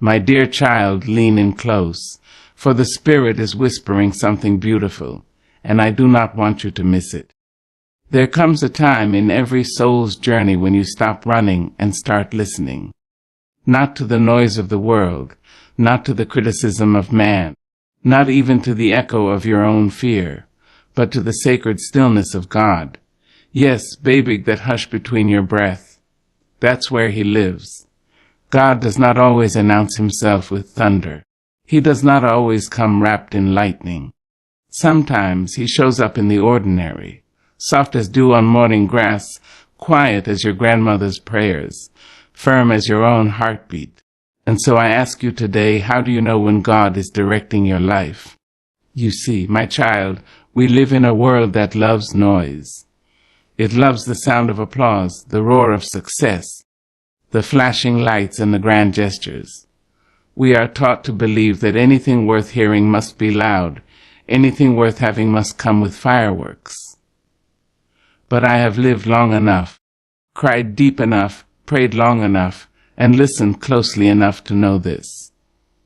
My dear child, lean in close, for the Spirit is whispering something beautiful, and I do not want you to miss it. There comes a time in every soul's journey when you stop running and start listening. Not to the noise of the world, not to the criticism of man, not even to the echo of your own fear, but to the sacred stillness of God. Yes, baby, that hush between your breath. That's where he lives. God does not always announce himself with thunder. He does not always come wrapped in lightning. Sometimes he shows up in the ordinary, soft as dew on morning grass, quiet as your grandmother's prayers, firm as your own heartbeat. And so I ask you today, how do you know when God is directing your life? You see, my child, we live in a world that loves noise. It loves the sound of applause, the roar of success, the flashing lights and the grand gestures. We are taught to believe that anything worth hearing must be loud, anything worth having must come with fireworks. But I have lived long enough, cried deep enough, prayed long enough, and listened closely enough to know this.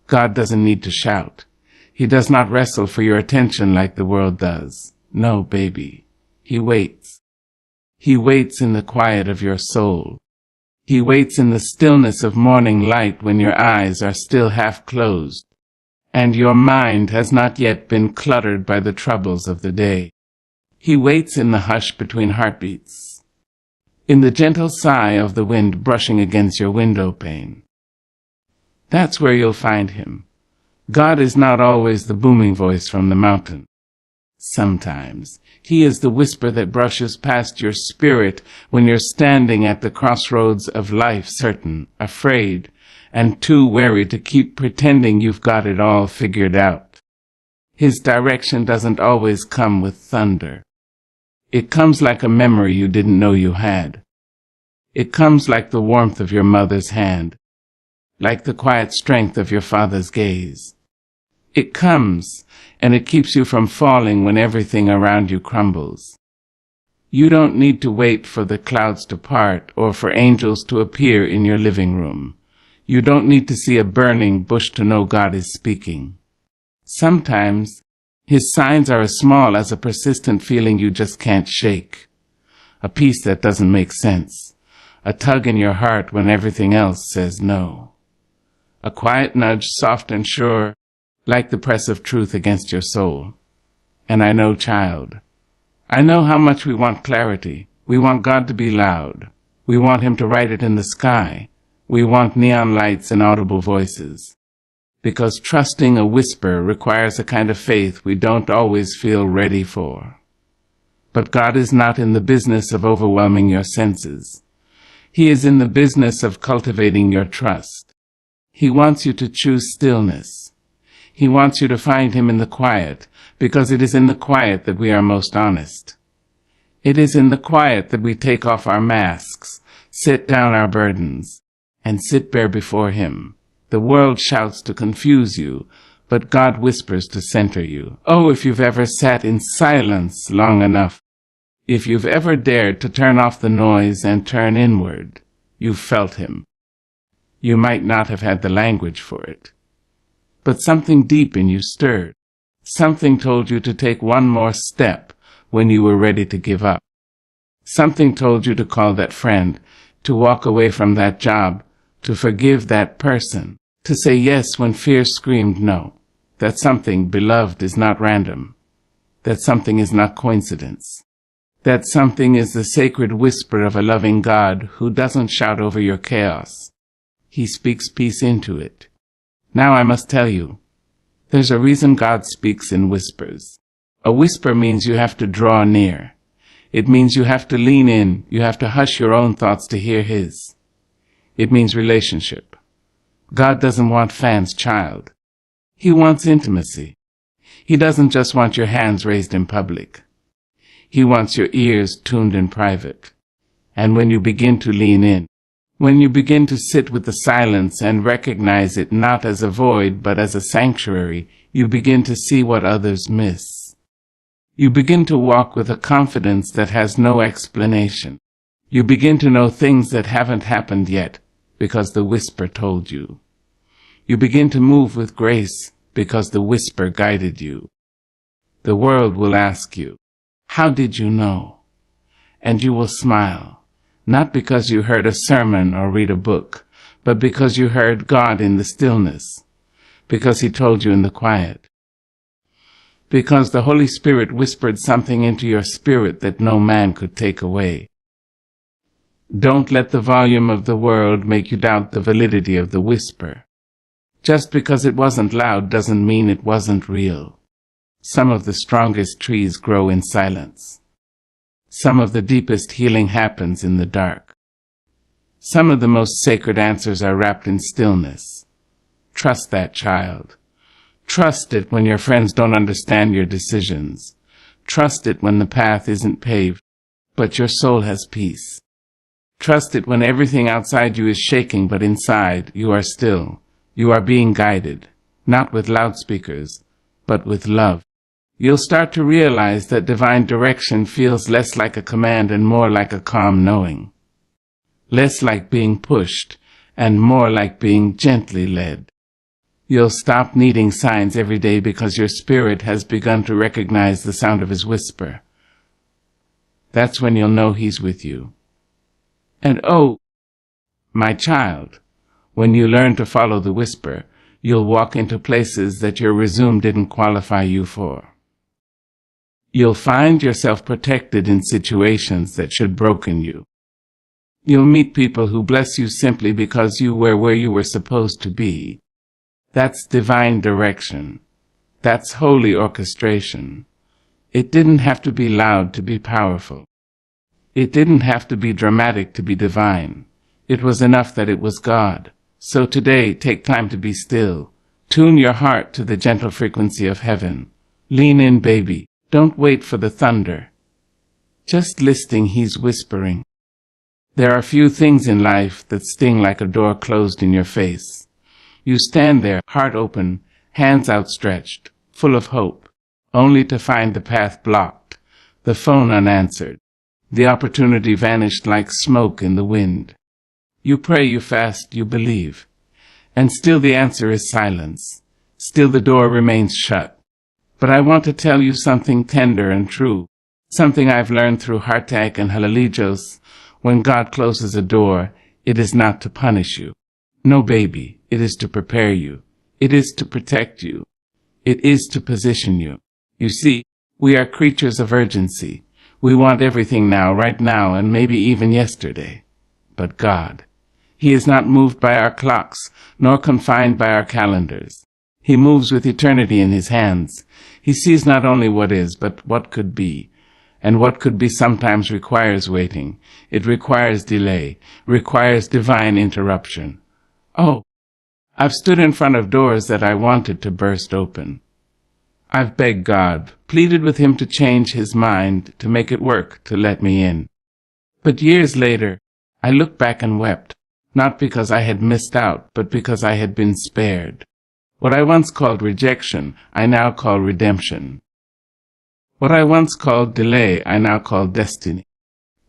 God doesn't need to shout. He does not wrestle for your attention like the world does. No, baby. He waits. He waits in the quiet of your soul. He waits in the stillness of morning light when your eyes are still half closed, and your mind has not yet been cluttered by the troubles of the day. He waits in the hush between heartbeats, in the gentle sigh of the wind brushing against your window pane. That's where you'll find him. God is not always the booming voice from the mountain. Sometimes he is the whisper that brushes past your spirit when you're standing at the crossroads of life, certain, afraid, and too wary to keep pretending you've got it all figured out. His direction doesn't always come with thunder. It comes like a memory you didn't know you had. It comes like the warmth of your mother's hand, like the quiet strength of your father's gaze. It comes, and it keeps you from falling when everything around you crumbles. You don't need to wait for the clouds to part or for angels to appear in your living room. You don't need to see a burning bush to know God is speaking. Sometimes his signs are as small as a persistent feeling you just can't shake, a peace that doesn't make sense, a tug in your heart when everything else says no, a quiet nudge, soft and sure, like the press of truth against your soul. And I know, child, I know how much we want clarity. We want God to be loud. We want him to write it in the sky. We want neon lights and audible voices. Because trusting a whisper requires a kind of faith we don't always feel ready for. But God is not in the business of overwhelming your senses. He is in the business of cultivating your trust. He wants you to choose stillness. He wants you to find him in the quiet, because it is in the quiet that we are most honest. It is in the quiet that we take off our masks, sit down our burdens, and sit bare before him. The world shouts to confuse you, but God whispers to center you. Oh, if you've ever sat in silence long enough, if you've ever dared to turn off the noise and turn inward, you've felt him. You might not have had the language for it, but something deep in you stirred. Something told you to take one more step when you were ready to give up. Something told you to call that friend, to walk away from that job, to forgive that person, to say yes when fear screamed no. That something, beloved, is not random. That something is not coincidence. That something is the sacred whisper of a loving God who doesn't shout over your chaos. He speaks peace into it. Now I must tell you, there's a reason God speaks in whispers. A whisper means you have to draw near. It means you have to lean in. You have to hush your own thoughts to hear his. It means relationship. God doesn't want fans, child. He wants intimacy. He doesn't just want your hands raised in public. He wants your ears tuned in private. And when you begin to lean in, when you begin to sit with the silence and recognize it not as a void but as a sanctuary, you begin to see what others miss. You begin to walk with a confidence that has no explanation. You begin to know things that haven't happened yet because the whisper told you. You begin to move with grace because the whisper guided you. The world will ask you, "How did you know?" And you will smile, not because you heard a sermon or read a book, but because you heard God in the stillness, because He told you in the quiet, because the Holy Spirit whispered something into your spirit that no man could take away. Don't let the volume of the world make you doubt the validity of the whisper. Just because it wasn't loud doesn't mean it wasn't real. Some of the strongest trees grow in silence. Some of the deepest healing happens in the dark. Some of the most sacred answers are wrapped in stillness. Trust that, child. Trust it when your friends don't understand your decisions. Trust it when the path isn't paved, but your soul has peace. Trust it when everything outside you is shaking, but inside you are still. You are being guided, not with loudspeakers, but with love. You'll start to realize that divine direction feels less like a command and more like a calm knowing. Less like being pushed and more like being gently led. You'll stop needing signs every day because your spirit has begun to recognize the sound of His whisper. That's when you'll know He's with you. And oh, my child, when you learn to follow the whisper, you'll walk into places that your resume didn't qualify you for. You'll find yourself protected in situations that should broken you. You'll meet people who bless you simply because you were where you were supposed to be. That's divine direction. That's holy orchestration. It didn't have to be loud to be powerful. It didn't have to be dramatic to be divine. It was enough that it was God. So today, take time to be still. Tune your heart to the gentle frequency of heaven. Lean in, baby. Don't wait for the thunder. Just listening, He's whispering. There are few things in life that sting like a door closed in your face. You stand there, heart open, hands outstretched, full of hope, only to find the path blocked, the phone unanswered, the opportunity vanished like smoke in the wind. You pray, you fast, you believe, and still the answer is silence. Still the door remains shut. But I want to tell you something tender and true, something I've learned through Hartak and Halalijos. When God closes a door, it is not to punish you. No, baby, it is to prepare you. It is to protect you. It is to position you. You see, we are creatures of urgency. We want everything now, right now, and maybe even yesterday. But God, He is not moved by our clocks, nor confined by our calendars. He moves with eternity in His hands. He sees not only what is, but what could be. And what could be sometimes requires waiting. It requires delay, requires divine interruption. Oh, I've stood in front of doors that I wanted to burst open. I've begged God, pleaded with Him to change His mind, to make it work, to let me in. But years later, I looked back and wept, not because I had missed out, but because I had been spared. What I once called rejection, I now call redemption. What I once called delay, I now call destiny.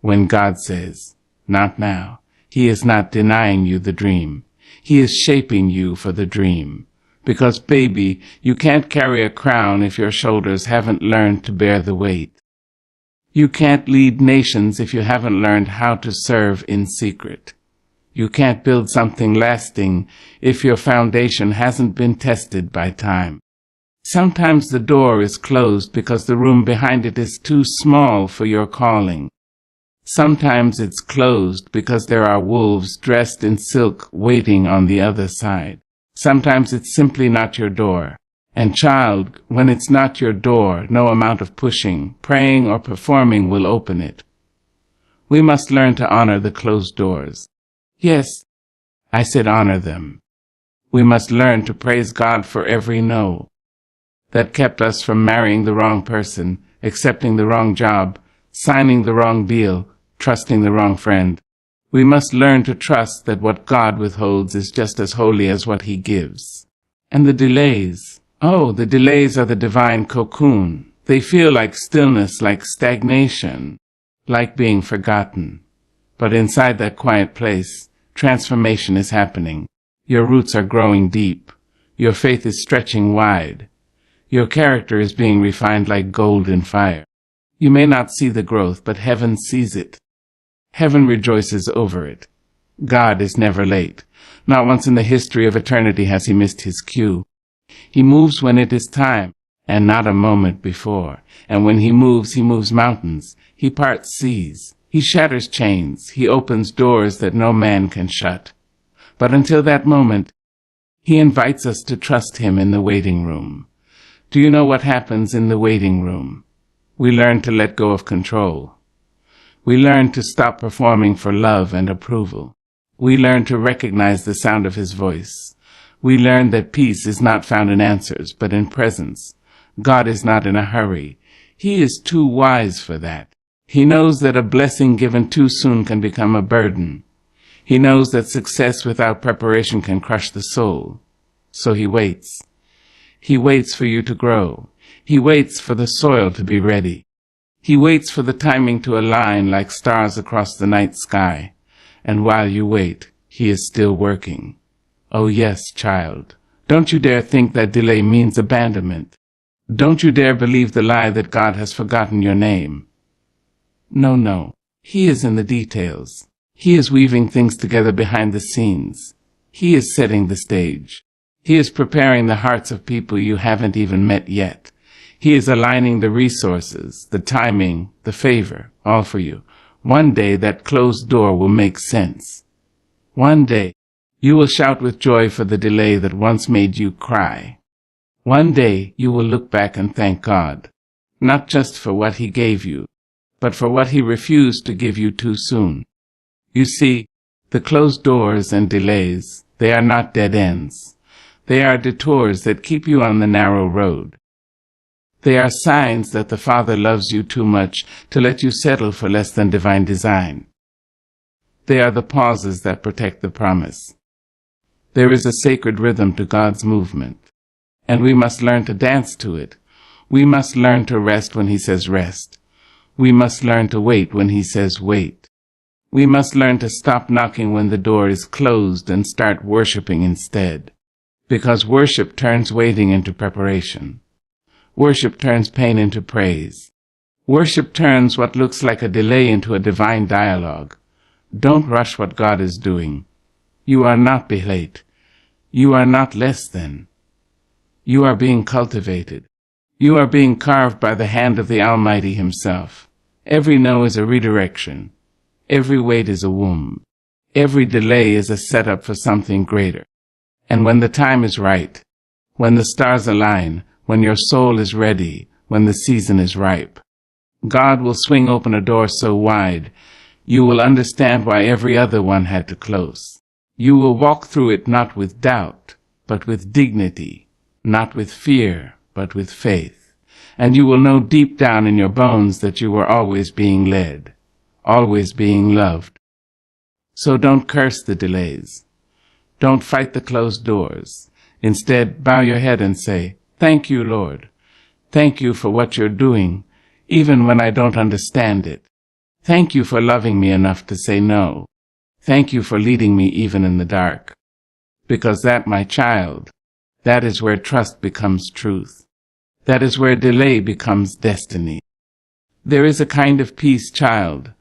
When God says, "Not now," He is not denying you the dream. He is shaping you for the dream. Because, baby, you can't carry a crown if your shoulders haven't learned to bear the weight. You can't lead nations if you haven't learned how to serve in secret. You can't build something lasting if your foundation hasn't been tested by time. Sometimes the door is closed because the room behind it is too small for your calling. Sometimes it's closed because there are wolves dressed in silk waiting on the other side. Sometimes it's simply not your door. And child, when it's not your door, no amount of pushing, praying, or performing will open it. We must learn to honor the closed doors. Yes, I said honor them. We must learn to praise God for every no that kept us from marrying the wrong person, accepting the wrong job, signing the wrong deal, trusting the wrong friend. We must learn to trust that what God withholds is just as holy as what He gives. And the delays, the delays are the divine cocoon. They feel like stillness, like stagnation, like being forgotten. But inside that quiet place, transformation is happening. Your roots are growing deep. Your faith is stretching wide. Your character is being refined like gold in fire. You may not see the growth, but heaven sees it. Heaven rejoices over it. God is never late. Not once in the history of eternity has he missed his cue. He moves when it is time, and not a moment before. And when he moves mountains. He parts seas. He shatters chains. He opens doors that no man can shut. But until that moment, he invites us to trust him in the waiting room. Do you know what happens in the waiting room? We learn to let go of control. We learn to stop performing for love and approval. We learn to recognize the sound of his voice. We learn that peace is not found in answers, but in presence. God is not in a hurry. He is too wise for that. He knows that a blessing given too soon can become a burden. He knows that success without preparation can crush the soul. So he waits. He waits for you to grow. He waits for the soil to be ready. He waits for the timing to align like stars across the night sky. And while you wait, he is still working. Oh yes, child. Don't you dare think that delay means abandonment. Don't you dare believe the lie that God has forgotten your name. No. He is in the details. He is weaving things together behind the scenes. He is setting the stage. He is preparing the hearts of people you haven't even met yet. He is aligning the resources, the timing, the favor, all for you. One day that closed door will make sense. One day you will shout with joy for the delay that once made you cry. One day you will look back and thank God, not just for what he gave you, but for what he refused to give you too soon. You see, the closed doors and delays, they are not dead ends. They are detours that keep you on the narrow road. They are signs that the Father loves you too much to let you settle for less than divine design. They are the pauses that protect the promise. There is a sacred rhythm to God's movement, and we must learn to dance to it. We must learn to rest when he says rest. We must learn to wait when he says wait. We must learn to stop knocking when the door is closed and start worshiping instead, because worship turns waiting into preparation. Worship turns pain into praise. Worship turns what looks like a delay into a divine dialogue. Don't rush what God is doing. You are not late. You are not less than. You are being cultivated. You are being carved by the hand of the Almighty himself. Every no is a redirection. Every wait is a womb. Every delay is a setup for something greater. And when the time is right, when the stars align, when your soul is ready, when the season is ripe, God will swing open a door so wide, you will understand why every other one had to close. You will walk through it not with doubt, but with dignity, not with fear, but with faith. And you will know deep down in your bones that you were always being led, always being loved. So don't curse the delays. Don't fight the closed doors. Instead, bow your head and say, "Thank you, Lord. Thank you for what you're doing, even when I don't understand it. Thank you for loving me enough to say no. Thank you for leading me even in the dark. Because that, my child, that is where trust becomes truth. That is where delay becomes destiny. There is a kind of peace, child,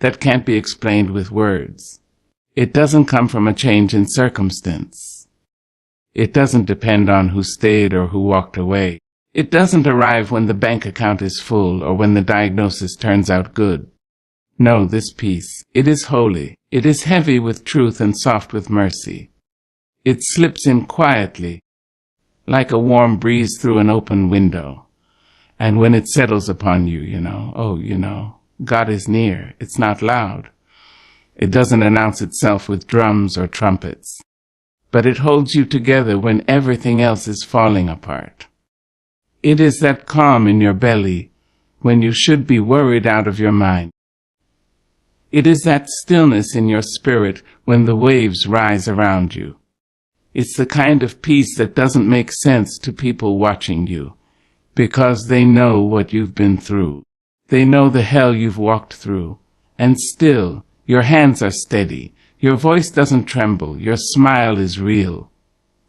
that can't be explained with words. It doesn't come from a change in circumstance. It doesn't depend on who stayed or who walked away. It doesn't arrive when the bank account is full or when the diagnosis turns out good. No, this peace, it is holy. It is heavy with truth and soft with mercy. It slips in quietly, like a warm breeze through an open window. And when it settles upon you, God is near. It's not loud. It doesn't announce itself with drums or trumpets. But it holds you together when everything else is falling apart. It is that calm in your belly when you should be worried out of your mind. It is that stillness in your spirit when the waves rise around you. It's the kind of peace that doesn't make sense to people watching you, because they know what you've been through. They know the hell you've walked through, and still, your hands are steady, Your voice doesn't tremble. Your smile is real.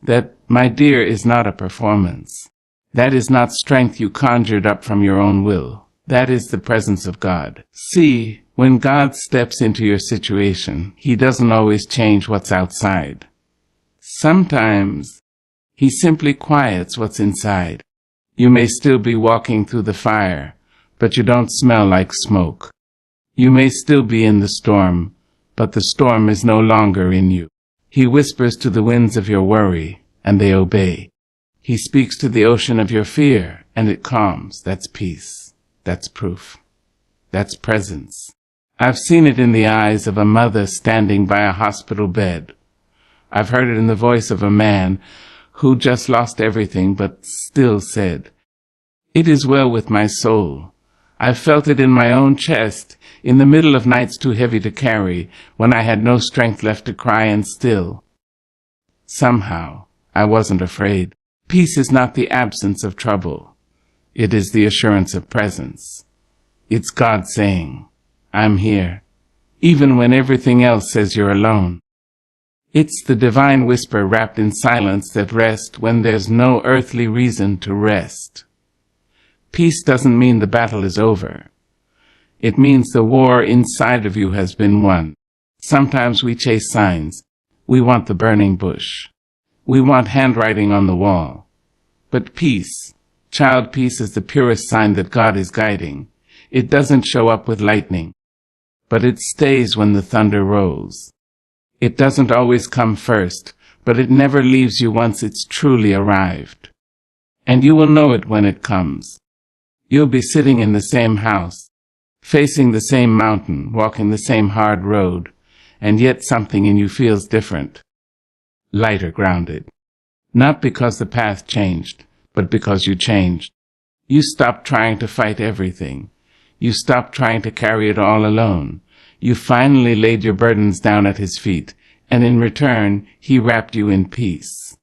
That, my dear, is not a performance. That is not strength you conjured up from your own will. That is the presence of God. See, when God steps into your situation, He doesn't always change what's outside. Sometimes, He simply quiets what's inside. You may still be walking through the fire, but you don't smell like smoke. You may still be in the storm, but the storm is no longer in you. He whispers to the winds of your worry, and they obey. He speaks to the ocean of your fear, and it calms. That's peace. That's proof. That's presence. I've seen it in the eyes of a mother standing by a hospital bed. I've heard it in the voice of a man who just lost everything but still said, "It is well with my soul." I've felt it in my own chest, in the middle of nights too heavy to carry, when I had no strength left to cry, and still, somehow, I wasn't afraid. Peace is not the absence of trouble. It is the assurance of presence. It's God saying, "I'm here," even when everything else says you're alone. It's the divine whisper wrapped in silence that rests when there's no earthly reason to rest. Peace doesn't mean the battle is over. It means the war inside of you has been won. Sometimes we chase signs. We want the burning bush. We want handwriting on the wall. But peace, child peace, is the purest sign that God is guiding. It doesn't show up with lightning, but it stays when the thunder rolls. It doesn't always come first, but it never leaves you once it's truly arrived. And you will know it when it comes. You'll be sitting in the same house, facing the same mountain, walking the same hard road, and yet something in you feels different, lighter, grounded. Not because the path changed, but because you changed. You stopped trying to fight everything. You stopped trying to carry it all alone. You finally laid your burdens down at His feet, and in return, He wrapped you in peace.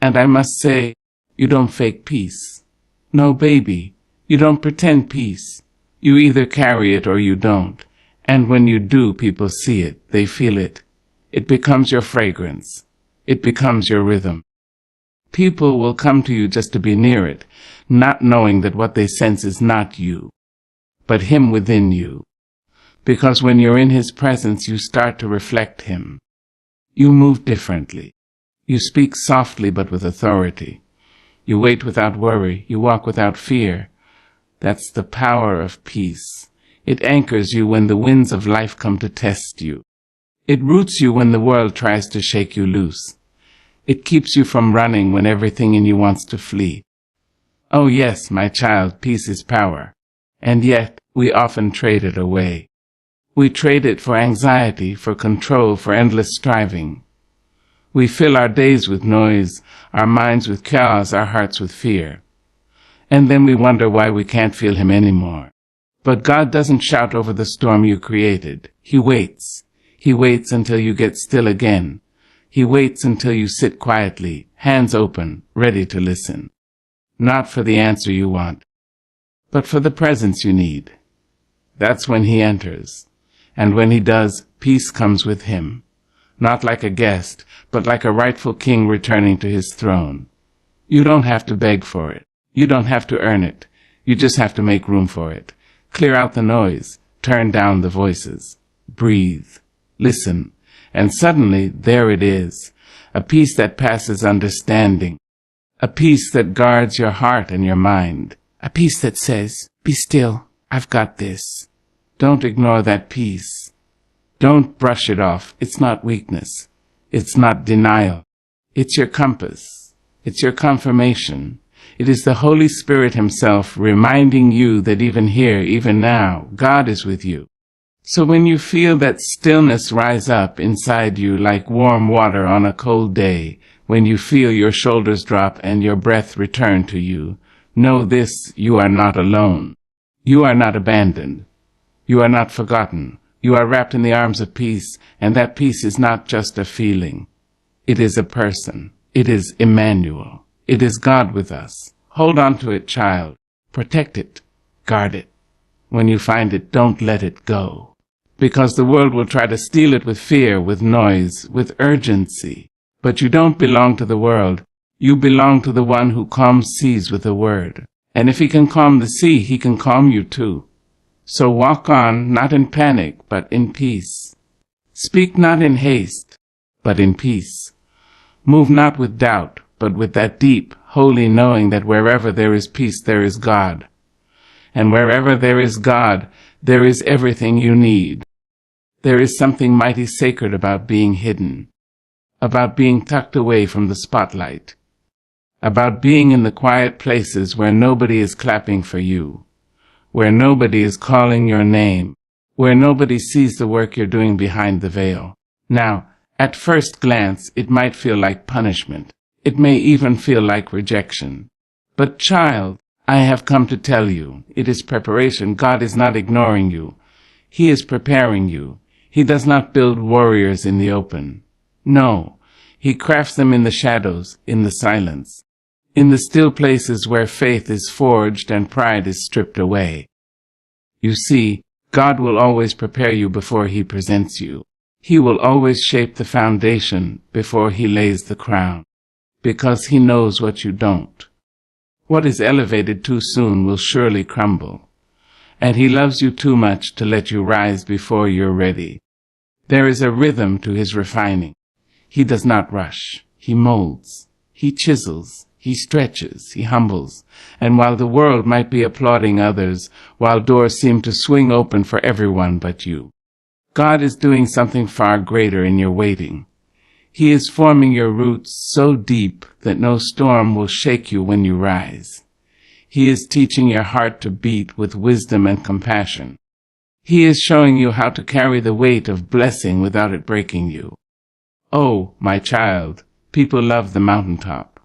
And I must say, you don't fake peace. No, baby, you don't pretend peace. You either carry it or you don't. And when you do, people see it, they feel it. It becomes your fragrance. It becomes your rhythm. People will come to you just to be near it, not knowing that what they sense is not you, but Him within you. Because when you're in His presence, you start to reflect Him. You move differently. You speak softly but with authority. You wait without worry. You walk without fear. That's the power of peace. It anchors you when the winds of life come to test you. It roots you when the world tries to shake you loose. It keeps you from running when everything in you wants to flee. Oh yes, my child, peace is power. And yet, we often trade it away. We trade it for anxiety, for control, for endless striving. We fill our days with noise, our minds with chaos, our hearts with fear. And then we wonder why we can't feel Him anymore. But God doesn't shout over the storm you created. He waits. He waits until you get still again. He waits until you sit quietly, hands open, ready to listen. Not for the answer you want, but for the presence you need. That's when He enters. And when He does, peace comes with Him. Not like a guest, but like a rightful king returning to his throne. You don't have to beg for it. You don't have to earn it. You just have to make room for it. Clear out the noise. Turn down the voices. Breathe. Listen. And suddenly, there it is. A peace that passes understanding. A peace that guards your heart and your mind. A peace that says, "Be still. I've got this." Don't ignore that peace. Don't brush it off. It's not weakness. It's not denial. It's your compass. It's your confirmation. It is the Holy Spirit Himself reminding you that even here, even now, God is with you. So when you feel that stillness rise up inside you like warm water on a cold day, when you feel your shoulders drop and your breath return to you, know this: you are not alone. You are not abandoned. You are not forgotten. You are wrapped in the arms of peace, and that peace is not just a feeling. It is a person. It is Emmanuel. It is God with us. Hold on to it, child. Protect it. Guard it. When you find it, don't let it go. because the world will try to steal it with fear, with noise, with urgency. But you don't belong to the world. You belong to the one who calms seas with a word. And if he can calm the sea, he can calm you too. So walk on, not in panic, but in peace. Speak not in haste, but in peace. Move not with doubt, but with that deep, holy knowing that wherever there is peace, there is God. And wherever there is God, there is everything you need. There is something mighty sacred about being hidden, about being tucked away from the spotlight, about being in the quiet places where nobody is clapping for you, where nobody is calling your name, where nobody sees the work you're doing behind the veil. Now, at first glance, it might feel like punishment. It may even feel like rejection. But child, I have come to tell you, it is preparation. God is not ignoring you. He is preparing you. He does not build warriors in the open. No, he crafts them in the shadows, in the silence, in the still places where faith is forged and pride is stripped away. You see, God will always prepare you before he presents you. He will always shape the foundation before he lays the crown, because he knows what you don't. What is elevated too soon will surely crumble, and he loves you too much to let you rise before you're ready. There is a rhythm to his refining. He does not rush. He molds. He chisels. He stretches. He humbles. And while the world might be applauding others, while doors seem to swing open for everyone but you, God is doing something far greater in your waiting. He is forming your roots so deep that no storm will shake you when you rise. He is teaching your heart to beat with wisdom and compassion. He is showing you how to carry the weight of blessing without it breaking you. Oh, my child, people love the mountaintop.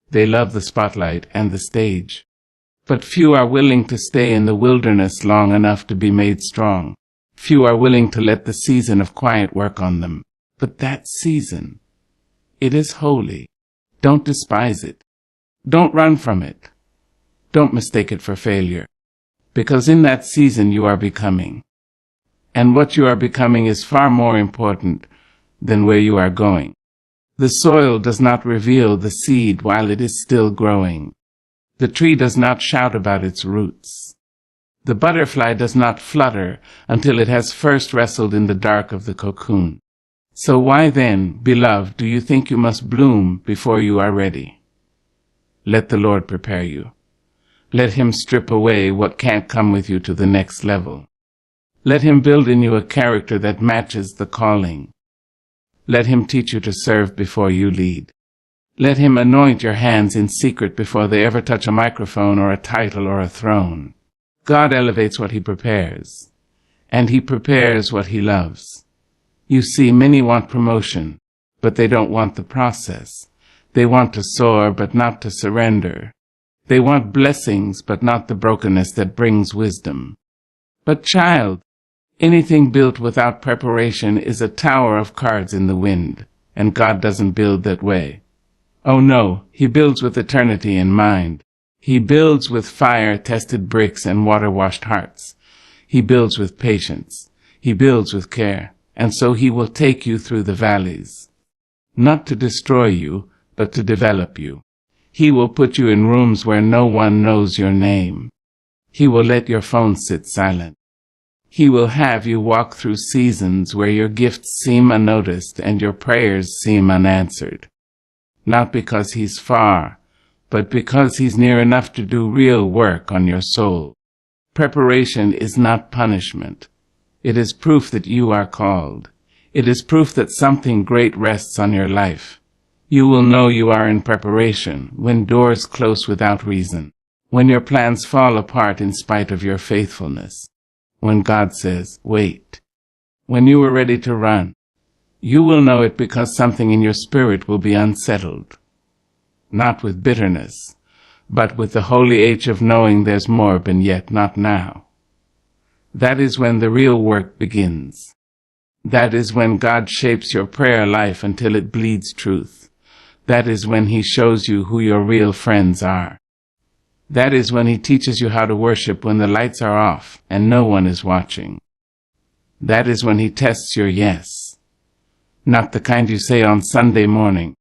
They love the spotlight and the stage. But few are willing to stay in the wilderness long enough to be made strong. Few are willing to let the season of quiet work on them. But that season, it is holy. Don't despise it. Don't run from it. Don't mistake it for failure. Because in that season you are becoming. And what you are becoming is far more important than where you are going. The soil does not reveal the seed while it is still growing. The tree does not shout about its roots. The butterfly does not flutter until it has first wrestled in the dark of the cocoon. So why then, beloved, do you think you must bloom before you are ready? Let the Lord prepare you. Let him strip away what can't come with you to the next level. Let him build in you a character that matches the calling. Let him teach you to serve before you lead. Let him anoint your hands in secret before they ever touch a microphone or a title or a throne. God elevates what he prepares, and he prepares what he loves. You see, many want promotion, but they don't want the process. They want to soar, but not to surrender. They want blessings, but not the brokenness that brings wisdom. But child, anything built without preparation is a tower of cards in the wind, and God doesn't build that way. Oh no, he builds with eternity in mind. He builds with fire-tested bricks and water-washed hearts. He builds with patience. He builds with care, and so he will take you through the valleys. Not to destroy you, but to develop you. He will put you in rooms where no one knows your name. He will let your phone sit silent. He will have you walk through seasons where your gifts seem unnoticed and your prayers seem unanswered. Not because he's far, but because he's near enough to do real work on your soul. Preparation is not punishment. It is proof that you are called. It is proof that something great rests on your life. You will know you are in preparation when doors close without reason, when your plans fall apart in spite of your faithfulness, when God says, wait, when you are ready to run. You will know it because something in your spirit will be unsettled, not with bitterness, but with the holy age of knowing there's more, but yet not now. That is when the real work begins. That is when God shapes your prayer life until it bleeds truth. That is when he shows you who your real friends are. That is when he teaches you how to worship when the lights are off and no one is watching. That is when he tests your yes. Not the kind you say on Sunday morning,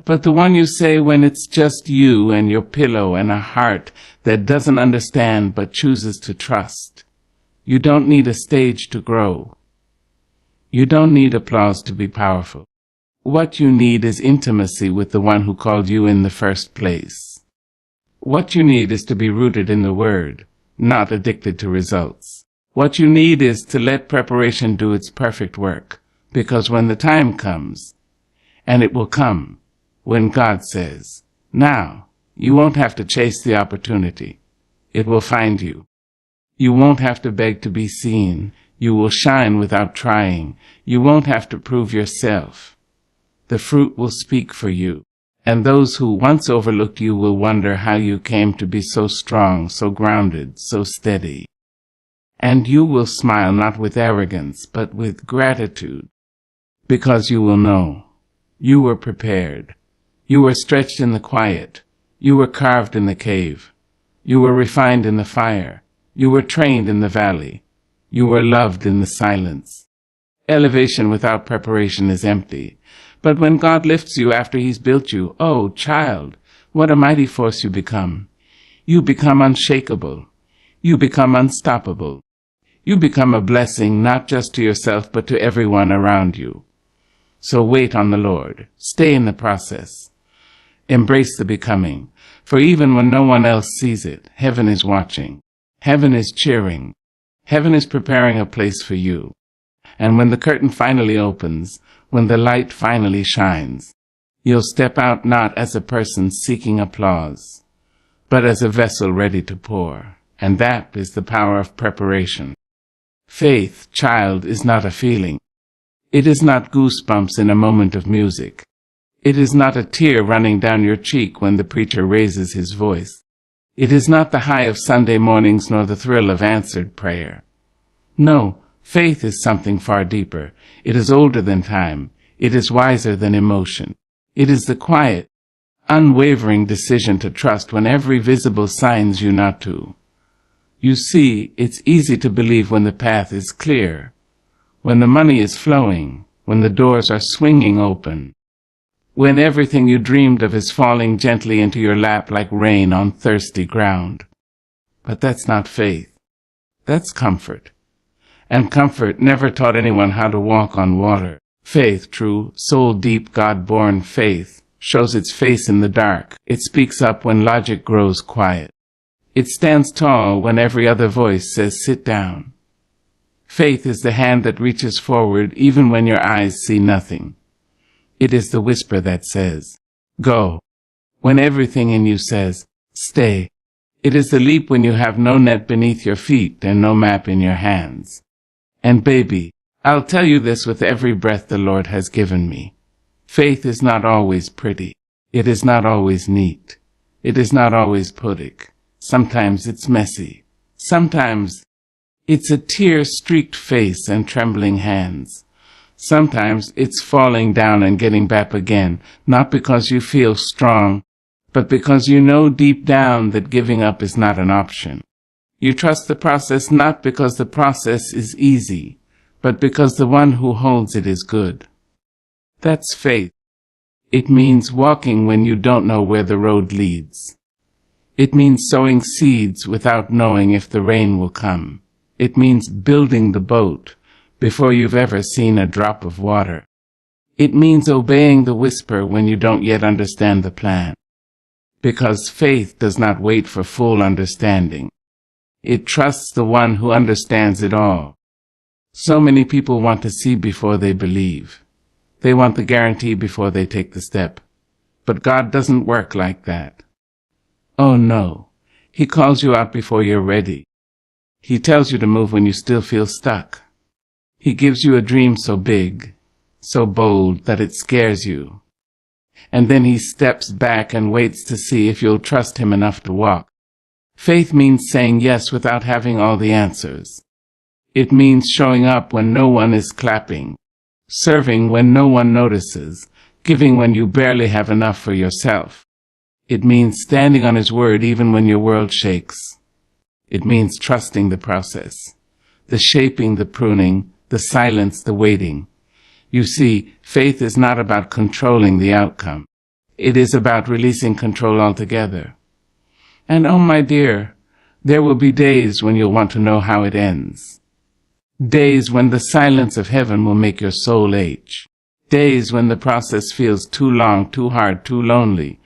but the one you say when it's just you and your pillow and a heart that doesn't understand but chooses to trust. You don't need a stage to grow. You don't need applause to be powerful. What you need is intimacy with the one who called you in the first place. What you need is to be rooted in the Word, not addicted to results. What you need is to let preparation do its perfect work, because when the time comes, and it will come, when God says, now, you won't have to chase the opportunity. It will find you. You won't have to beg to be seen. You will shine without trying. You won't have to prove yourself. The fruit will speak for you, and those who once overlooked you will wonder how you came to be so strong, so grounded, so steady. And you will smile not with arrogance, but with gratitude, because you will know you were prepared. You were stretched in the quiet. You were carved in the cave. You were refined in the fire. You were trained in the valley. You were loved in the silence. Elevation without preparation is empty. But when God lifts you after He's built you, oh, child, what a mighty force you become. You become unshakable. You become unstoppable. You become a blessing not just to yourself but to everyone around you. So wait on the Lord. Stay in the process. Embrace the becoming, for even when no one else sees it, heaven is watching. Heaven is cheering. Heaven is preparing a place for you. And when the curtain finally opens, when the light finally shines, you'll step out not as a person seeking applause, but as a vessel ready to pour. And that is the power of preparation. Faith, child, is not a feeling. It is not goosebumps in a moment of music. It is not a tear running down your cheek when the preacher raises his voice. It is not the high of Sunday mornings nor the thrill of answered prayer. No, faith is something far deeper. It is older than time. It is wiser than emotion. It is the quiet, unwavering decision to trust when every visible signs you not to. You see, it's easy to believe when the path is clear, when the money is flowing, when the doors are swinging open, when everything you dreamed of is falling gently into your lap like rain on thirsty ground. But that's not faith. That's comfort. And comfort never taught anyone how to walk on water. Faith, true, soul-deep, God-born faith, shows its face in the dark. It speaks up when logic grows quiet. It stands tall when every other voice says, sit down. Faith is the hand that reaches forward even when your eyes see nothing. It is the whisper that says, go, when everything in you says, stay. It is the leap when you have no net beneath your feet and no map in your hands. And baby, I'll tell you this with every breath the Lord has given me. Faith is not always pretty. It is not always neat. It is not always poetic. Sometimes it's messy. Sometimes it's a tear-streaked face and trembling hands. Sometimes it's falling down and getting back again, not because you feel strong, but because you know deep down that giving up is not an option. You trust the process not because the process is easy, but because the one who holds it is good. That's faith. It means walking when you don't know where the road leads. It means sowing seeds without knowing if the rain will come. It means building the boat before you've ever seen a drop of water. It means obeying the whisper when you don't yet understand the plan. Because faith does not wait for full understanding. It trusts the one who understands it all. So many people want to see before they believe. They want the guarantee before they take the step. But God doesn't work like that. Oh no, He calls you out before you're ready. He tells you to move when you still feel stuck. He gives you a dream so big, so bold that it scares you. And then He steps back and waits to see if you'll trust Him enough to walk. Faith means saying yes without having all the answers. It means showing up when no one is clapping, serving when no one notices, giving when you barely have enough for yourself. It means standing on His word even when your world shakes. It means trusting the process, the shaping, the pruning, the the silence, the waiting. You see, faith is not about controlling the outcome. It is about releasing control altogether. And oh my dear, there will be days when you'll want to know how it ends. Days when the silence of heaven will make your soul ache. Days when the process feels too long, too hard, too lonely.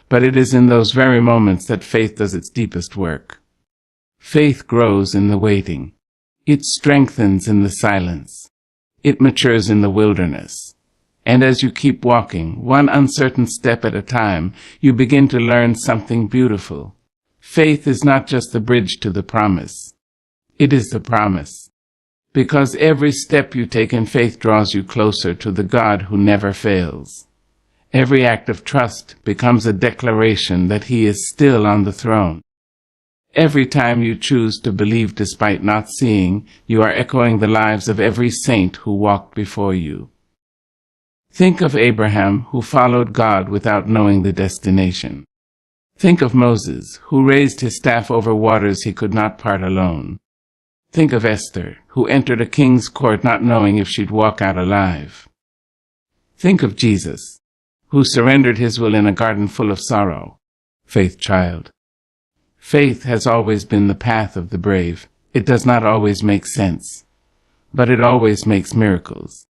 But it is in those very moments that faith does its deepest work. Faith grows in the waiting. It strengthens in the silence. It matures in the wilderness. And as you keep walking, one uncertain step at a time, you begin to learn something beautiful. Faith is not just the bridge to the promise. It is the promise. Because every step you take in faith draws you closer to the God who never fails. Every act of trust becomes a declaration that He is still on the throne. Every time you choose to believe despite not seeing, you are echoing the lives of every saint who walked before you. Think of Abraham, who followed God without knowing the destination. Think of Moses, who raised his staff over waters he could not part alone. Think of Esther, who entered a king's court not knowing if she'd walk out alive. Think of Jesus, who surrendered His will in a garden full of sorrow. Faith, child. Faith has always been the path of the brave. It does not always make sense, but it always makes miracles.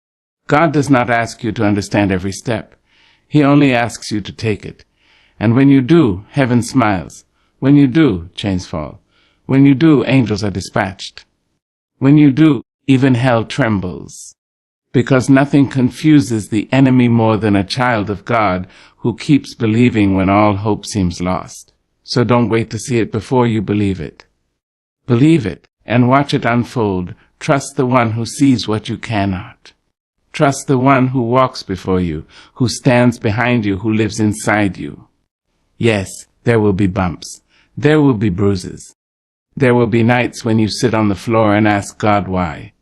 God does not ask you to understand every step. He only asks you to take it. And when you do, heaven smiles. When you do, chains fall. When you do, angels are dispatched. When you do, even hell trembles. Because nothing confuses the enemy more than a child of God who keeps believing when all hope seems lost. So don't wait to see it before you believe it. Believe it and watch it unfold. Trust the one who sees what you cannot. Trust the one who walks before you, who stands behind you, who lives inside you. Yes, there will be bumps. There will be bruises. There will be nights when you sit on the floor and ask God why.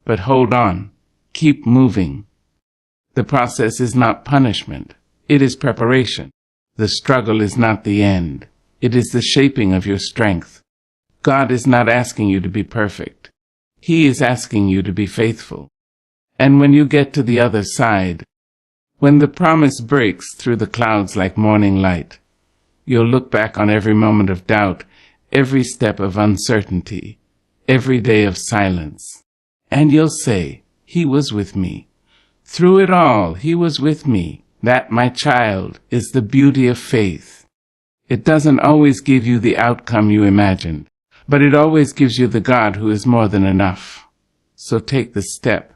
But hold on. Keep moving. The process is not punishment. It is preparation. The struggle is not the end. It is the shaping of your strength. God is not asking you to be perfect. He is asking you to be faithful. And when you get to the other side, when the promise breaks through the clouds like morning light, you'll look back on every moment of doubt, every step of uncertainty, every day of silence, and you'll say, He was with me. Through it all, He was with me. That, my child, is the beauty of faith. It doesn't always give you the outcome you imagined, but it always gives you the God who is more than enough. So take the step.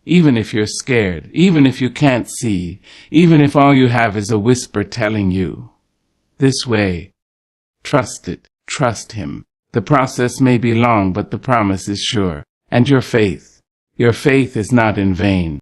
Even if you're scared, even if you can't see, even if all you have is a whisper telling you, this way. Trust it. Trust Him. The process may be long, but the promise is sure. And your faith is not in vain.